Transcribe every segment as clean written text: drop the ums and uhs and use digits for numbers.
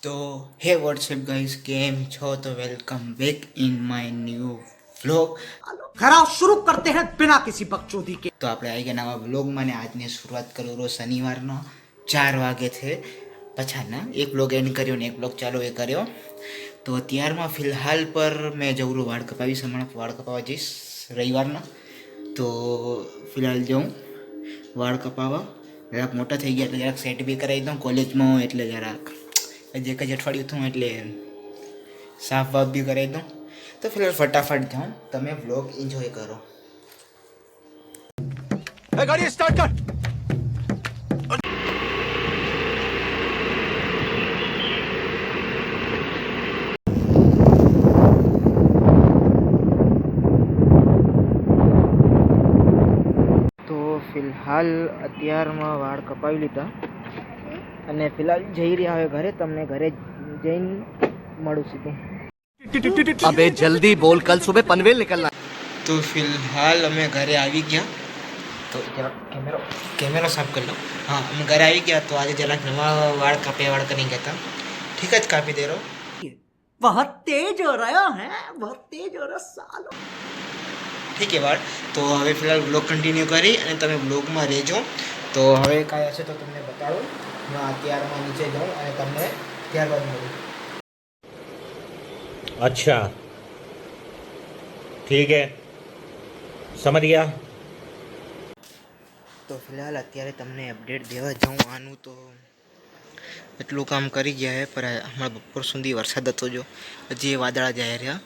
तो हे WhatsApp guys, केम छो तो welcome back in my new vlog. खराब शुरू करते हैं बिना किसी बकचोदी के। तो આપણે આવી ગયા નવા વ્લોગમાં ને આજની શરૂઆત કરું રોજ શનિવારનો 4 વાગે છે પછાના એક વ્લોગ એન્ડ કર્યો ને એક વ્લોગ ચાલુ એ કર્યો। તો અત્યારમાં ફિલહાલ પર મેં જવરું વાળ કપાવીશ, હમણાં વાળ કપાવવા જઈશ રવિવારના। તો ફિલહાલ જાઉં વાળ કપાવવા, જરાક મોટા થઈ ગયા એટલે જરાક સેટ બી કરાવી દઉં કોલેજમાં એટલે જરાક હજી એક જ અઠવાડિયું થયું એટલે સાફ વાફ બી કરાવી દઉં। तो फिलहाल फटाफट जाऊँ, तमे व्लॉग एंजॉय करो। गाड़ी स्टार्ट कर। तो फिलहाल અત્યારમાં વાળ કપાવી લીધા અને ફિલહાલ જઈ રહ્યા હવે ઘરે। તમને ઘરે જઈને મળું સીધું। अबे जल्दी बोल, कल सुबह पनवेल निकलना। तो फिलहाल અમે ઘરે આવી ગયા। તો જરા કેમેરો સાફ કરી લો। हाँ, અમે ઘરે આવી ગયા। तो आज જરાક નવા વાળ કાપ્યા નહીં ગયા था, ठीक है कापी दे रहा हूँ। बहुत तेज हो रहा है, बहुत तेज हो रहा सालो। ठीक है वाળ। तो હવે ફિલહાલ બ્લોગ કન્ટિન્યુ કરી અને તમે બ્લોગમાં રહેજો। તો હવે કાંઈ હશે તો તમને બતાવું। હું અત્યારમાં નીચે જાઉં અને તમને ત્યારબાદ મળું। अच्छा ठीक है, समझ गया। તો ફિલહાલ અત્યારે તમને અપડેટ દેવા જાઉં આનું તો એટલું કામ કરી ગયા હે, પર હમણાં બપોર સુધી વરસાદ હતો। જો હજી એ વાદળા જાય રહ્યા,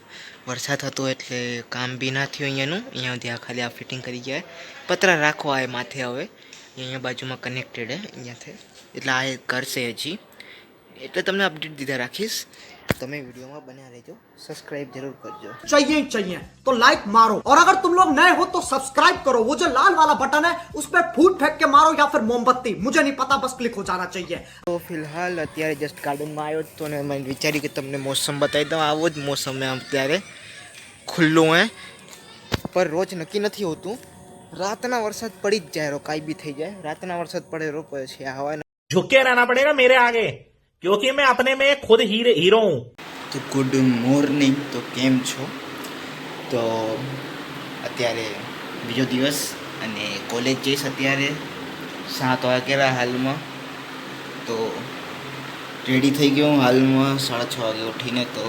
વરસાદ હતો એટલે કામ બી ના થયું અહીંયાનું। અહીંયા ત્યાં ખાલી આ ફિટિંગ કરી ગયા પતરા રાખવા એ માથે। હવે અહીંયા બાજુમાં કનેક્ટેડ હે અહીંયાથી, એટલે આ કરશે હજી, એટલે તમને અપડેટ દીધા રાખીશ। તમે वीडियो में बना रहो, सब्सक्राइब जरूर करजो। चाहिए ही चाहिए तो लाइक मारो, और अगर तुम लोग नए हो तो सब्सक्राइब करो। वो जो लाल वाला बटन है उस पर फूट फेंक के मारो या फिर मोमबत्ती, मुझे नहीं पता, बस क्लिक हो जाना चाहिए। तो फिलहाल અત્યારે જસ્ટ ગાર્ડનમાં આવ્યો તો ને મેં વિચાર્યું કે તમને મોસમ બતાવી દઉં। આવો જ મોસમ અત્યારે ખુલ્લું હે, પર રોજ નક્કી નથી હોતું। રાતના વરસાદ પડી જ જાય, કાંઈ બી થઈ જાય। રાતના વરસાદ પડે રો પછી આ હવા। झुक के रहना पड़ेगा मेरे आगे, क्योंकि मैं अपने में खुद हीरो हूँ। તો ગુડ મોર્નિંગ। તો કેમ છો? તો અત્યારે બીજો દિવસ અને કોલેજ જઈશ અત્યારે 7 વાગ્યા હાલમાં। તો રેડી થઈ ગયો હું હાલમાં 6:30 વાગે ઉઠીને। તો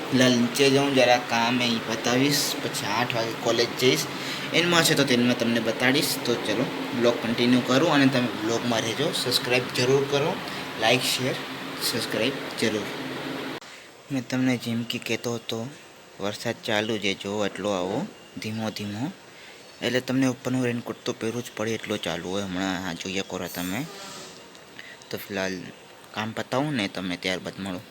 ફિલહાલ નીચે જાઉં, જરા કામ એ બતાવીશ, પછી 8 વાગે કોલેજ જઈશ। એમાં છે તો તેમાં તમને બતાડીશ। તો ચલો બ્લોગ કન્ટિન્યુ કરું અને તમે બ્લોગમાં રહેજો, સબસ્ક્રાઈબ જરૂર કરો, લાઈક શેર સબસ્ક્રાઈબ જરૂર। મેં તમને જેમ કે કહેતો હતો વરસાદ ચાલુ છે, જો એટલો આવો ધીમો ધીમો, એટલે તમને ઉપરનું રેનકોટ તો પહેરવું જ પડે, એટલો ચાલુ હોય હમણાં। હા જોઈએ કરો તમે। તો ફિલહાલ કામ પતાવું ને તમને ત્યારબાદ મળું।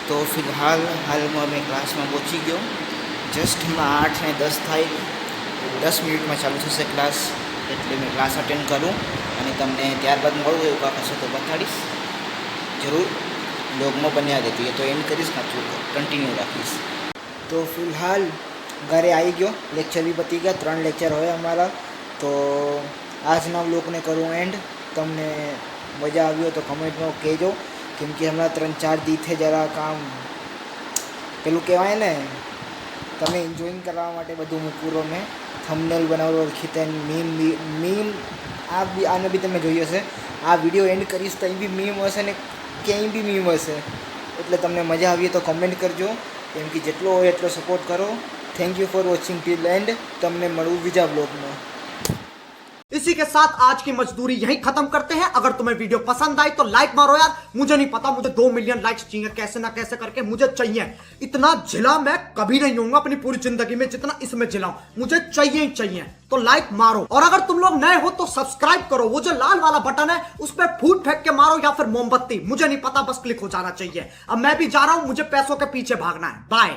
तो फिलहाल हालમાં मैं क्लास में पहुंची गयो। जस्ट हमें 8 ने 10 થાય, 10 મિનિટ में चालू થશે क्लास, એટલે मैं क्लास अटेन्ड करूँ અને તમને ત્યારબાદ મળું। એવું કાંક હશે તો બતાડીશ જરૂર, બ્લોગમાં બન્યા રહેજો। એ તો એન્ડ કરીશ કાં કન્ટિન્યુ રાખીશ। તો ફિલહાલ ઘરે આવી ગયો, લેક્ચર બી પતી ગયા, 3 લેક્ચર હોય અમારા। તો આજના બ્લોગને કરું એન્ડ। તમને મજા આવી હોય તો કમેન્ટમાં કહેજો, કેમ કે હમણાં 3-4 દિવસે જરા કામ પેલું કહેવાય ને, તમે એન્જોઈંગ કરવા માટે બધું મૂકું રહો। મેં થંબનેલ બનાવ્યો, ખીતન મીમ આને બી તમે જોઈ હશે। આ વિડીયો એન્ડ કરીશ તો અહીં બી મીમ હશે ને ક્યાંય બી મીમ હશે, એટલે તમને મજા આવી તો કમેન્ટ કરજો, કેમ કે જેટલો હોય એટલો સપોર્ટ કરો। Thank you for watching till and. તમને મળું બીજા બ્લોગમાં। इसी के साथ आज की मजदूरी यहीं खत्म करते हैं। अगर तुम्हें वीडियो पसंद आई तो लाइक मारो यार, मुझे नहीं पता, मुझे 2 मिलियन लाइक्स चाहिए, कैसे ना कैसे करके मुझे चाहिए। इतना झिला मैं कभी नहीं होऊंगा अपनी पूरी जिंदगी में जितना इसमें झिलाऊं, मुझे चाहिए ही चाहिए। तो लाइक मारो, और अगर तुम लोग नए हो तो सब्सक्राइब करो। वो जो लाल वाला बटन है उस पर फूट फेंक के मारो या फिर मोमबत्ती, मुझे नहीं पता, बस क्लिक हो जाना चाहिए। अब मैं भी जा रहा हूं, मुझे पैसों के पीछे भागना है। बाय।